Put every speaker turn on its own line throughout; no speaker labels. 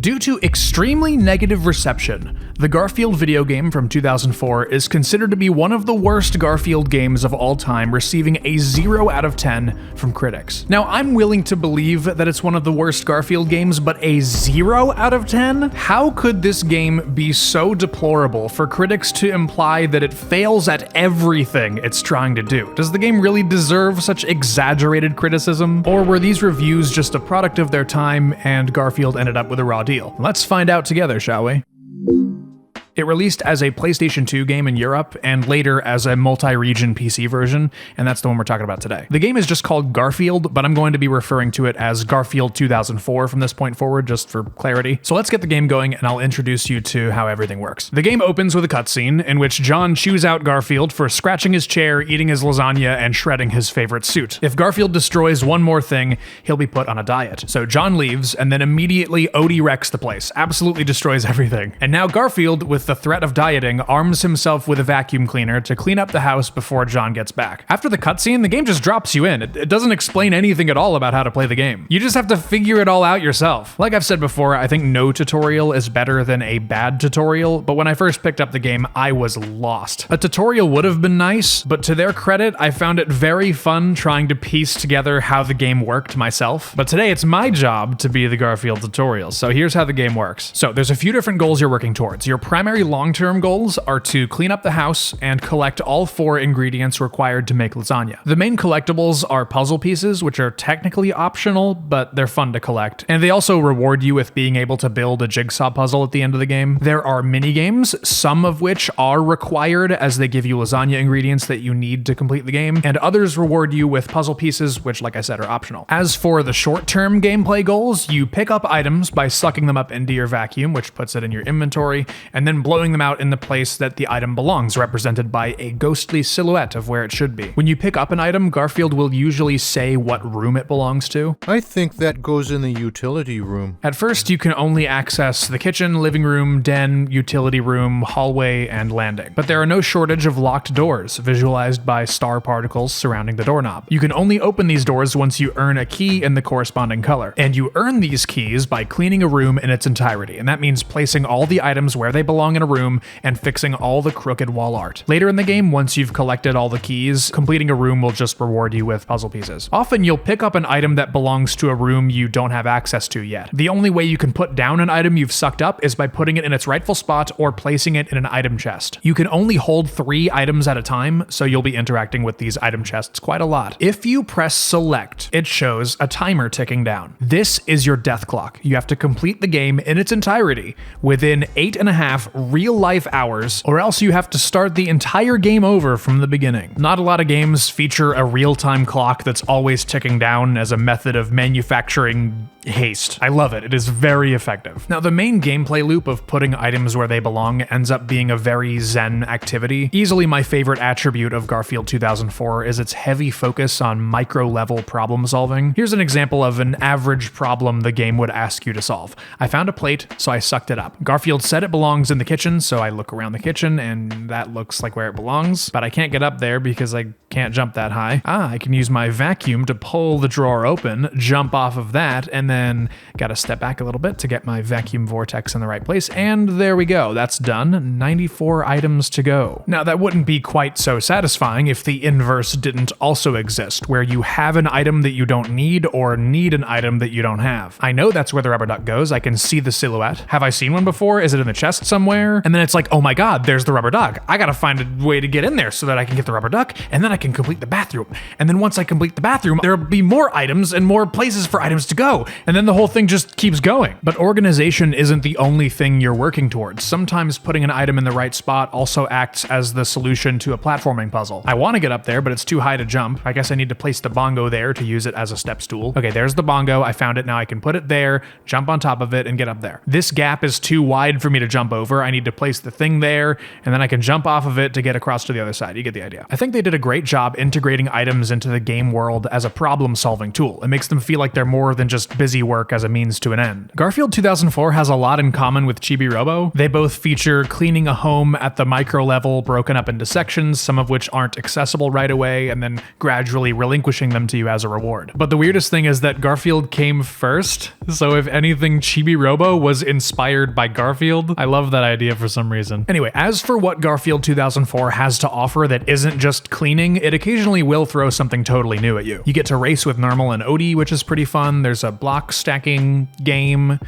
Due to extremely negative reception, the Garfield video game from 2004 is considered to be one of the worst Garfield games of all time, receiving a 0 out of 10 from critics. Now, I'm willing to believe that it's one of the worst Garfield games, but a 0 out of 10? How could this game be so deplorable for critics to imply that it fails at everything it's trying to do? Does the game really deserve such exaggerated criticism? Or were these reviews just a product of their time and Garfield ended up with a raw deal? Let's find out together, shall we? It released as a PlayStation 2 game in Europe, and later as a multi-region PC version, and that's the one we're talking about today. The game is just called Garfield, but I'm going to be referring to it as Garfield 2004 from this point forward, just for clarity. So let's get the game going, and I'll introduce you to how everything works. The game opens with a cutscene in which John chews out Garfield for scratching his chair, eating his lasagna, and shredding his favorite suit. If Garfield destroys one more thing, he'll be put on a diet. So John leaves, and then immediately Odie wrecks the place, absolutely destroys everything. And now Garfield, with the threat of dieting, arms himself with a vacuum cleaner to clean up the house before John gets back. After the cutscene, the game just drops you in. It doesn't explain anything at all about how to play the game. You just have to figure it all out yourself. Like I've said before, I think no tutorial is better than a bad tutorial, but when I first picked up the game, I was lost. A tutorial would have been nice, but to their credit, I found it very fun trying to piece together how the game worked myself. But today, it's my job to be the Garfield tutorial, so here's how the game works. So there's a few different goals you're working towards. Your primary long-term goals are to clean up the house and collect all 4 ingredients required to make lasagna. The main collectibles are puzzle pieces, which are technically optional, but they're fun to collect. And they also reward you with being able to build a jigsaw puzzle at the end of the game. There are mini games, some of which are required as they give you lasagna ingredients that you need to complete the game, and others reward you with puzzle pieces, which, like I said, are optional. As for the short-term gameplay goals, you pick up items by sucking them up into your vacuum, which puts it in your inventory, and then blowing them out in the place that the item belongs, represented by a ghostly silhouette of where it should be. When you pick up an item, Garfield will usually say what room it belongs to.
I think that goes in the utility room.
At first, you can only access the kitchen, living room, den, utility room, hallway, and landing. But there are no shortage of locked doors, visualized by star particles surrounding the doorknob. You can only open these doors once you earn a key in the corresponding color. And you earn these keys by cleaning a room in its entirety, and that means placing all the items where they belong in a room and fixing all the crooked wall art. Later in the game, once you've collected all the keys, completing a room will just reward you with puzzle pieces. Often you'll pick up an item that belongs to a room you don't have access to yet. The only way you can put down an item you've sucked up is by putting it in its rightful spot or placing it in an item chest. You can only hold 3 items at a time, so you'll be interacting with these item chests quite a lot. If you press select, it shows a timer ticking down. This is your death clock. You have to complete the game in its entirety within 8.5 real-life hours, or else you have to start the entire game over from the beginning. Not a lot of games feature a real-time clock that's always ticking down as a method of manufacturing haste. I love it. It is very effective. Now, the main gameplay loop of putting items where they belong ends up being a very zen activity. Easily my favorite attribute of Garfield 2004 is its heavy focus on micro-level problem solving. Here's an example of an average problem the game would ask you to solve. I found a plate, so I sucked it up. Garfield said it belongs in the kitchen, so I look around the kitchen and that looks like where it belongs, but I can't get up there because I can't jump that high. I can use my vacuum to pull the drawer open, jump off of that, and then gotta step back a little bit to get my vacuum vortex in the right place, and there we go. That's done. 94 items to go. Now, that wouldn't be quite so satisfying if the inverse didn't also exist, where you have an item that you don't need or need an item that you don't have. I know that's where the rubber duck goes. I can see the silhouette. Have I seen one before? Is it in the chest somewhere? And then it's like, oh my god, there's the rubber duck. I gotta find a way to get in there so that I can get the rubber duck, and then I can complete the bathroom. And then once I complete the bathroom, there'll be more items and more places for items to go. And then the whole thing just keeps going. But organization isn't the only thing you're working towards. Sometimes putting an item in the right spot also acts as the solution to a platforming puzzle. I want to get up there, but it's too high to jump. I guess I need to place the bongo there to use it as a step stool. Okay, there's the bongo. I found it. Now I can put it there, jump on top of it, and get up there. This gap is too wide for me to jump over. I need to place the thing there, and then I can jump off of it to get across to the other side. You get the idea. I think they did a great job integrating items into the game world as a problem-solving tool. It makes them feel like they're more than just busy work as a means to an end. Garfield 2004 has a lot in common with Chibi Robo. They both feature cleaning a home at the micro level, broken up into sections, some of which aren't accessible right away, and then gradually relinquishing them to you as a reward. But the weirdest thing is that Garfield came first, so if anything, Chibi Robo was inspired by Garfield. I love that idea for some reason. Anyway, as for what Garfield 2004 has to offer that isn't just cleaning, it occasionally will throw something totally new at you. You get to race with Normal and Odie, which is pretty fun. There's a block stacking game.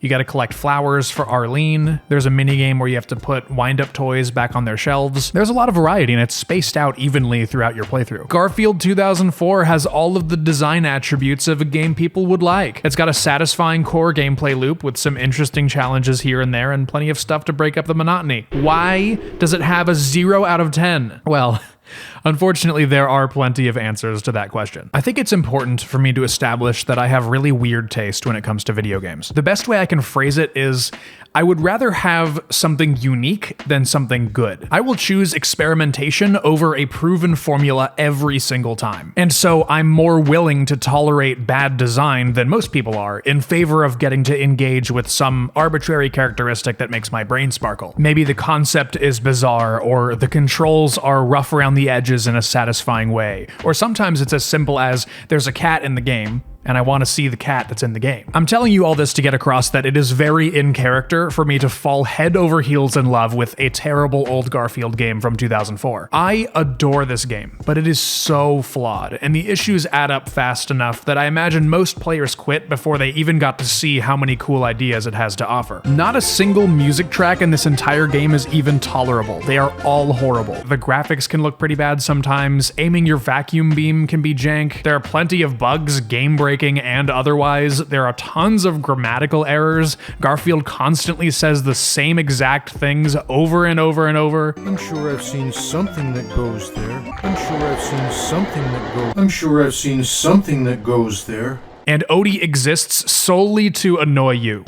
You gotta collect flowers for Arlene. There's a mini game where you have to put wind-up toys back on their shelves. There's a lot of variety and it's spaced out evenly throughout your playthrough. Garfield 2004 has all of the design attributes of a game people would like. It's got a satisfying core gameplay loop with some interesting challenges here and there and plenty of stuff to break up the monotony. Why does it have a 0 out of 10? Well, unfortunately, there are plenty of answers to that question. I think it's important for me to establish that I have really weird taste when it comes to video games. The best way I can phrase it is, I would rather have something unique than something good. I will choose experimentation over a proven formula every single time. And so I'm more willing to tolerate bad design than most people are in favor of getting to engage with some arbitrary characteristic that makes my brain sparkle. Maybe the concept is bizarre, or the controls are rough around the edges in a satisfying way. Or sometimes it's as simple as there's a cat in the game, and I want to see the cat that's in the game. I'm telling you all this to get across that it is very in character for me to fall head over heels in love with a terrible old Garfield game from 2004. I adore this game, but it is so flawed, and the issues add up fast enough that I imagine most players quit before they even got to see how many cool ideas it has to offer. Not a single music track in this entire game is even tolerable. They are all horrible. The graphics can look pretty bad sometimes, aiming your vacuum beam can be jank, there are plenty of bugs, game breaks, and otherwise. There are tons of grammatical errors. Garfield constantly says the same exact things over and over and over.
I'm sure I've seen something that goes there. I'm sure I've seen something that goes. I'm sure I've seen something that goes there.
And Odie exists solely to annoy you.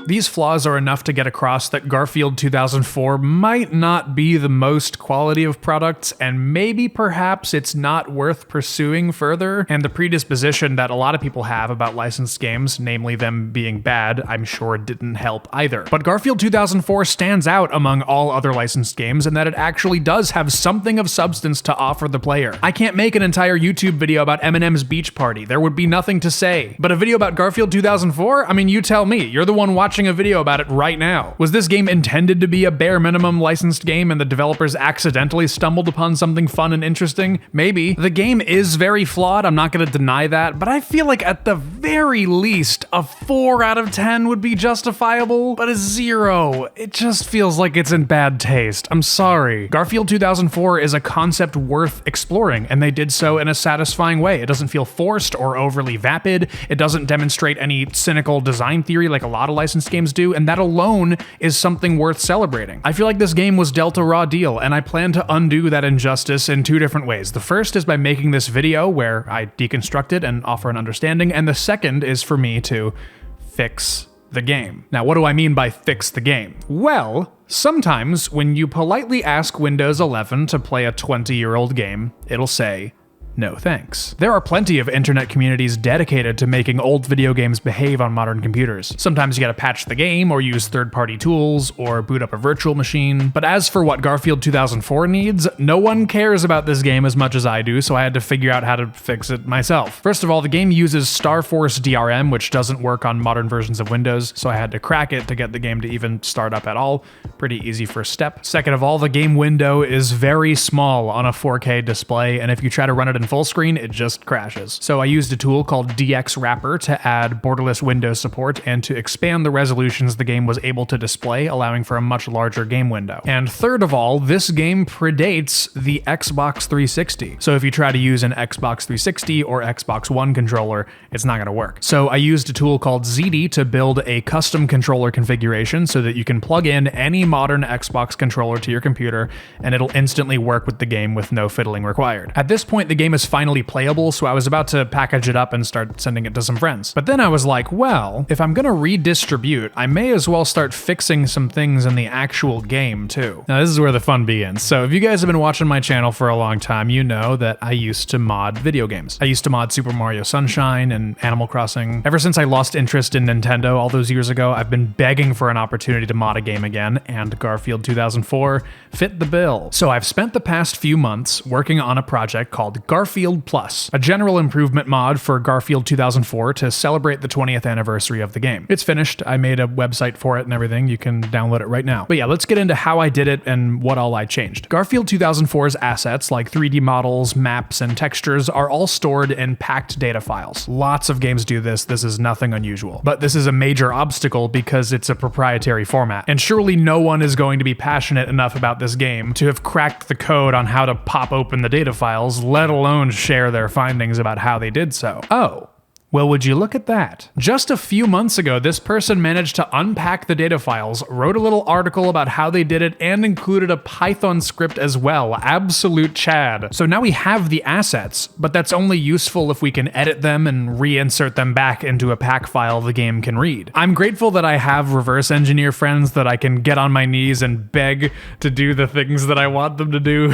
These flaws are enough to get across that Garfield 2004 might not be the most quality of products, and maybe perhaps it's not worth pursuing further, and the predisposition that a lot of people have about licensed games, namely them being bad, I'm sure didn't help either. But Garfield 2004 stands out among all other licensed games in that it actually does have something of substance to offer the player. I can't make an entire YouTube video about Eminem's Beach Party. There would be nothing to say. But a video about Garfield 2004? I mean, you tell me. You're the one watching a video about it right now. Was this game intended to be a bare minimum licensed game and the developers accidentally stumbled upon something fun and interesting? Maybe. The game is very flawed, I'm not gonna deny that, but I feel like at the very least, a 4 out of 10 would be justifiable, but a 0, it just feels like it's in bad taste. I'm sorry. Garfield 2004 is a concept worth exploring, and they did so in a satisfying way. It doesn't feel forced or overly vapid, it doesn't demonstrate any cynical design theory like a lot of licensed games do, and that alone is something worth celebrating. I feel like this game was dealt a raw deal, and I plan to undo that injustice in 2 different ways. The first is by making this video where I deconstruct it and offer an understanding, and the second is for me to fix the game. Now, what do I mean by fix the game? Well, sometimes when you politely ask Windows 11 to play a 20-year-old game, it'll say, no thanks. There are plenty of internet communities dedicated to making old video games behave on modern computers. Sometimes you gotta patch the game, or use third-party tools, or boot up a virtual machine. But as for what Garfield 2004 needs, no one cares about this game as much as I do, so I had to figure out how to fix it myself. First of all, the game uses Starforce DRM, which doesn't work on modern versions of Windows, so I had to crack it to get the game to even start up at all. Pretty easy first step. Second of all, the game window is very small on a 4K display, and if you try to run it in full screen, it just crashes. So I used a tool called DX Wrapper to add borderless window support and to expand the resolutions the game was able to display, allowing for a much larger game window. And third of all, this game predates the Xbox 360. So if you try to use an Xbox 360 or Xbox One controller, it's not gonna work. So I used a tool called ZD to build a custom controller configuration so that you can plug in any modern Xbox controller to your computer and it'll instantly work with the game with no fiddling required. At this point, the game game is finally playable, so I was about to package it up and start sending it to some friends. But then I was like, well, if I'm gonna redistribute, I may as well start fixing some things in the actual game too. Now this is where the fun begins. So if you guys have been watching my channel for a long time, you know that I used to mod video games. I used to mod Super Mario Sunshine and Animal Crossing. Ever since I lost interest in Nintendo all those years ago, I've been begging for an opportunity to mod a game again, and Garfield 2004 fit the bill. So I've spent the past few months working on a project called Garfield Plus, a general improvement mod for Garfield 2004 to celebrate the 20th anniversary of the game. It's finished. I made a website for it and everything. You can download it right now. But yeah, let's get into how I did it and what all I changed. Garfield 2004's assets like 3D models, maps, and textures are all stored in packed data files. Lots of games do this. This is nothing unusual. But this is a major obstacle because it's a proprietary format. And surely no one is going to be passionate enough about this game to have cracked the code on how to pop open the data files, let alone share their findings about how they did so. Oh. Well, would you look at that? Just a few months ago, this person managed to unpack the data files, wrote a little article about how they did it, and included a Python script as well. Absolute Chad. So now we have the assets, but that's only useful if we can edit them and reinsert them back into a pack file the game can read. I'm grateful that I have reverse engineer friends that I can get on my knees and beg to do the things that I want them to do.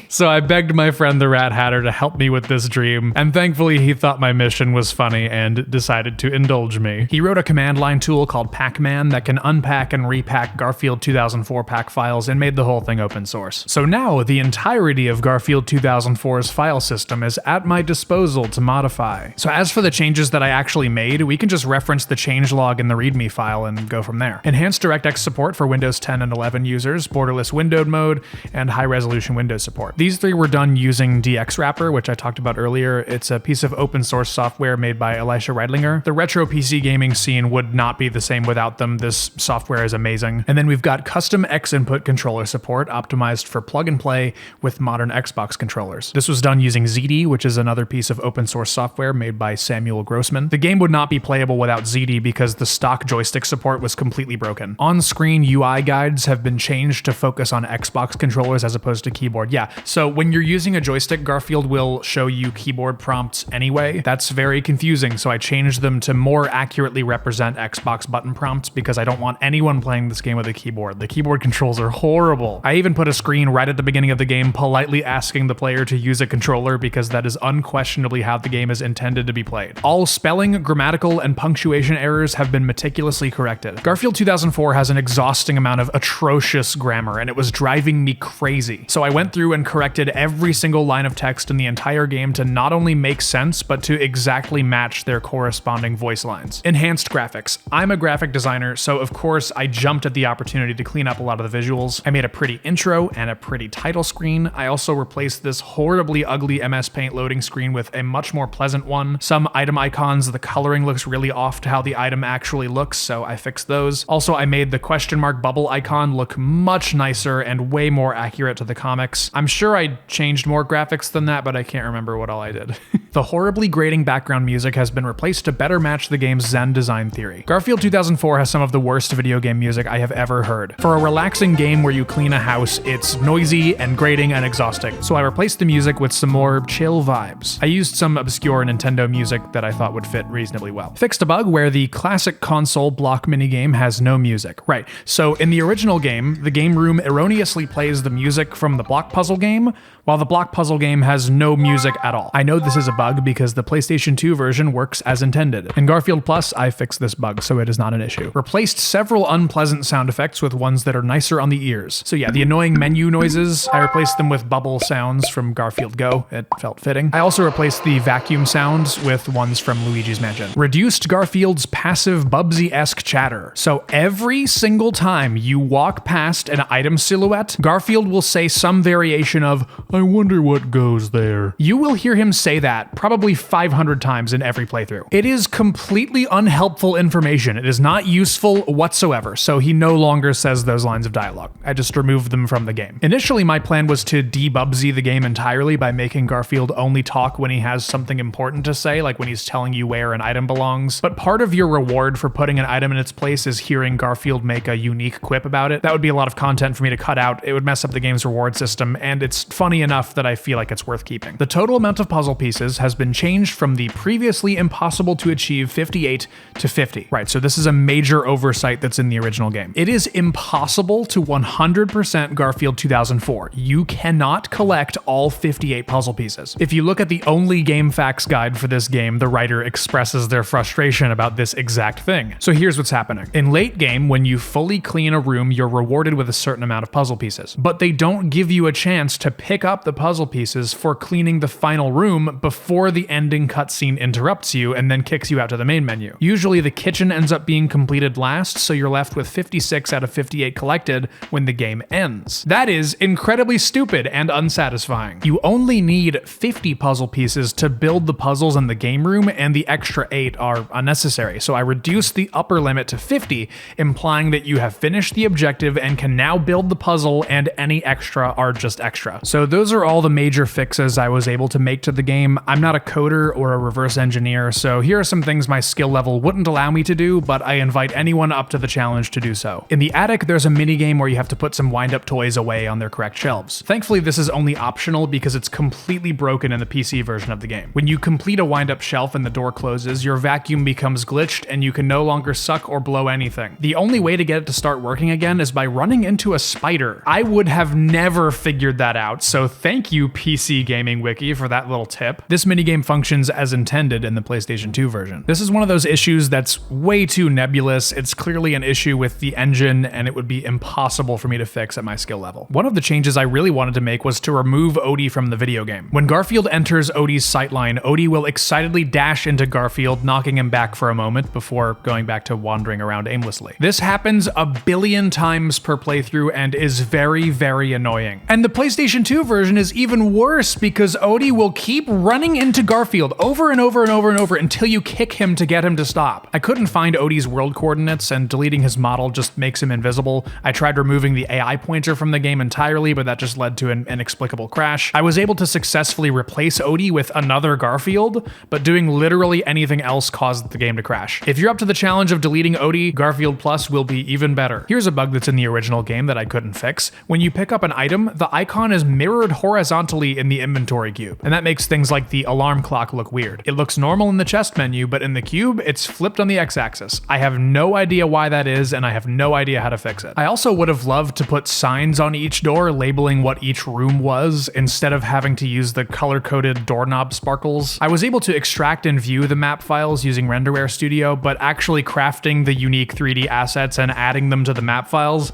So I begged my friend the Rat Hatter to help me with this dream, and thankfully he thought my mission was fun and decided to indulge me. He wrote a command line tool called Pac-Man that can unpack and repack Garfield 2004 pack files and made the whole thing open source. So now the entirety of Garfield 2004's file system is at my disposal to modify. So as for the changes that I actually made, we can just reference the changelog in the README file and go from there. Enhanced DirectX support for Windows 10 and 11 users, borderless windowed mode, and high-resolution Windows support. These three were done using DXWrapper, which I talked about earlier. It's a piece of open source software made by Elisha Reidlinger. The retro PC gaming scene would not be the same without them. This software is amazing. And then we've got custom X input controller support optimized for plug and play with modern Xbox controllers. This was done using ZD, which is another piece of open source software made by Samuel Grossman. The game would not be playable without ZD because the stock joystick support was completely broken. On-screen UI guides have been changed to focus on Xbox controllers as opposed to keyboard. Yeah, so when you're using a joystick, Garfield will show you keyboard prompts anyway. That's very confusing, so I changed them to more accurately represent Xbox button prompts because I don't want anyone playing this game with a keyboard. The keyboard controls are horrible. I even put a screen right at the beginning of the game politely asking the player to use a controller because that is unquestionably how the game is intended to be played. All spelling, grammatical, and punctuation errors have been meticulously corrected. Garfield 2004 has an exhausting amount of atrocious grammar, and it was driving me crazy. So I went through and corrected every single line of text in the entire game to not only make sense, but to exactly match their corresponding voice lines. Enhanced graphics. I'm a graphic designer, so of course I jumped at the opportunity to clean up a lot of the visuals. I made a pretty intro and a pretty title screen. I also replaced this horribly ugly MS Paint loading screen with a much more pleasant one. Some item icons, the coloring looks really off to how the item actually looks, so I fixed those. Also, I made the question mark bubble icon look much nicer and way more accurate to the comics. I'm sure I changed more graphics than that, but I can't remember what all I did. The horribly grating background music has been replaced to better match the game's Zen design theory. Garfield 2004 has some of the worst video game music I have ever heard. For a relaxing game where you clean a house, it's noisy and grating and exhausting, so I replaced the music with some more chill vibes. I used some obscure Nintendo music that I thought would fit reasonably well. Fixed a bug where the classic console block minigame has no music. Right, so in the original game, the game room erroneously plays the music from the block puzzle game, while the block puzzle game has no music at all. I know this is a bug because the PlayStation 2 version works as intended. In Garfield Plus, I fixed this bug, so it is not an issue. Replaced several unpleasant sound effects with ones that are nicer on the ears. So yeah, the annoying menu noises, I replaced them with bubble sounds from Garfield Go. It felt fitting. I also replaced the vacuum sounds with ones from Luigi's Mansion. Reduced Garfield's passive Bubsy-esque chatter. So every single time you walk past an item silhouette, Garfield will say some variation of, "I wonder what goes there." You will hear him say that probably 500 times in every playthrough. It is completely unhelpful information. It is not useful whatsoever, so he no longer says those lines of dialogue. I just removed them from the game. Initially, my plan was to de-Bubsy the game entirely by making Garfield only talk when he has something important to say, like when he's telling you where an item belongs. But part of your reward for putting an item in its place is hearing Garfield make a unique quip about it. That would be a lot of content for me to cut out. It would mess up the game's reward system, and it's funny enough that I feel like it's worth keeping. The total amount of puzzle pieces has been changed from the previously impossible to achieve 58 to 50. Right, so this is a major oversight that's in the original game. It is impossible to 100% Garfield 2004. You cannot collect all 58 puzzle pieces. If you look at the only game facts guide for this game, the writer expresses their frustration about this exact thing. So here's what's happening. In late game, when you fully clean a room, you're rewarded with a certain amount of puzzle pieces, but they don't give you a chance to pick up the puzzle pieces for cleaning the final room before the ending cutscene interrupts you and then kicks you out to the main menu. Usually the kitchen ends up being completed last, so you're left with 56 out of 58 collected when the game ends. That is incredibly stupid and unsatisfying. You only need 50 puzzle pieces to build the puzzles in the game room, and the extra 8 are unnecessary, so I reduced the upper limit to 50, implying that you have finished the objective and can now build the puzzle, and any extra are just extra. So those are all the major fixes I was able to make to the game. I'm not a coder or a reverse engineer, so here are some things my skill level wouldn't allow me to do, but I invite anyone up to the challenge to do so. In the attic, there's a minigame where you have to put some wind-up toys away on their correct shelves. Thankfully, this is only optional because it's completely broken in the PC version of the game. When you complete a wind-up shelf and the door closes, your vacuum becomes glitched and you can no longer suck or blow anything. The only way to get it to start working again is by running into a spider. I would have never figured that out, so thank you, PC Gaming Wiki, for that little tip. This minigame functions as intended in the PlayStation 2 version. This is one of those issues that's way too nebulous. It's clearly an issue with the engine, and it would be impossible for me to fix at my skill level. One of the changes I really wanted to make was to remove Odie from the video game. When Garfield enters Odie's sightline, Odie will excitedly dash into Garfield, knocking him back for a moment before going back to wandering around aimlessly. This happens a billion times per playthrough and is very, very annoying. And the PlayStation 2 version is even worse because Odie will keep running into Garfield over and over and over and over until you kick him to get him to stop. I couldn't find Odie's world coordinates, and deleting his model just makes him invisible. I tried removing the AI pointer from the game entirely, but that just led to an inexplicable crash. I was able to successfully replace Odie with another Garfield, but doing literally anything else caused the game to crash. If you're up to the challenge of deleting Odie, Garfield Plus will be even better. Here's a bug that's in the original game that I couldn't fix. When you pick up an item, the icon is mirrored horizontally in the inventory cube, and that makes things like the alarm clock look weird. It looks normal in the chest menu, but in the cube, it's flipped on the x-axis. I have no idea why that is, and I have no idea how to fix it. I also would have loved to put signs on each door labeling what each room was, instead of having to use the color-coded doorknob sparkles. I was able to extract and view the map files using Renderware Studio, but actually crafting the unique 3D assets and adding them to the map files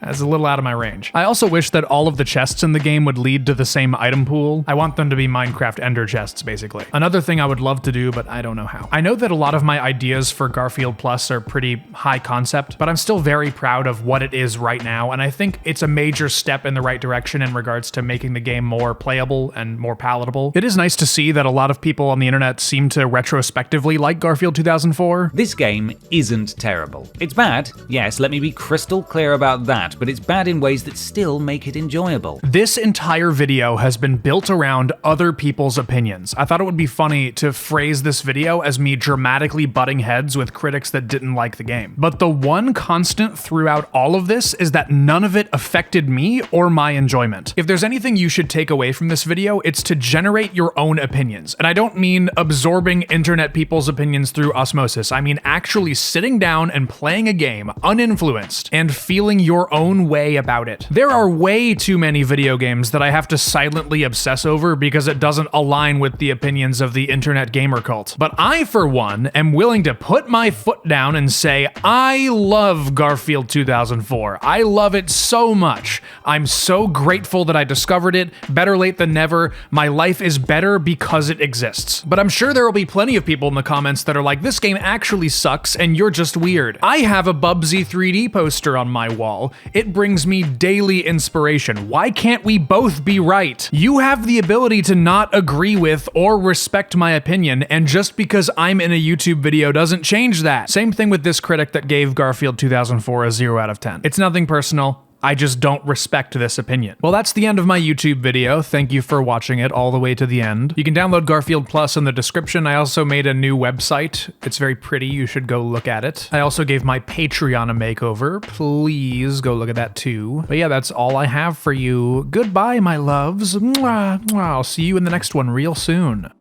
is a little out of my range. I also wish that all of the chests in the game would lead to the same item pool. I want them to be Minecraft Ender chests, basically. Another thing I would love to do, but I don't know how. I know that a lot of my ideas for Garfield Plus are pretty high concept, but I'm still very proud of what it is right now, and I think it's a major step in the right direction in regards to making the game more playable and more palatable. It is nice to see that a lot of people on the internet seem to retrospectively like Garfield 2004.
This game isn't terrible. It's bad, yes, let me be crystal clear about that, but it's bad in ways that still make it enjoyable.
This entire video has been built around other people's opinions. I thought it would be funny to phrase this video as me dramatically butting heads with critics that didn't like the game. But the one constant throughout all of this is that none of it affected me or my enjoyment. If there's anything you should take away from this video, it's to generate your own opinions. And I don't mean absorbing internet people's opinions through osmosis. I mean actually sitting down and playing a game uninfluenced and feeling your own way about it. There are way too many video games that I have to silently obsess over because it doesn't align with the opinions of the internet gamer cult. But I, for one, am willing to put my foot down and say, I love Garfield 2004. I love it so much. I'm so grateful that I discovered it. Better late than never. My life is better because it exists. But I'm sure there will be plenty of people in the comments that are like, this game actually sucks and you're just weird. I have a Bubsy 3D poster on my wall. It brings me daily inspiration. Why can't we both be right? You have the ability to not agree with or respect my opinion, opinion, and just because I'm in a YouTube video doesn't change that. Same thing with this critic that gave Garfield 2004 a 0 out of 10. It's nothing personal. I just don't respect this opinion. Well, that's the end of my YouTube video. Thank you for watching it all the way to the end. You can download Garfield Plus in the description. I also made a new website. It's very pretty. You should go look at it. I also gave my Patreon a makeover. Please go look at that too. But yeah, that's all I have for you. Goodbye, my loves. Mwah, mwah. I'll see you in the next one real soon.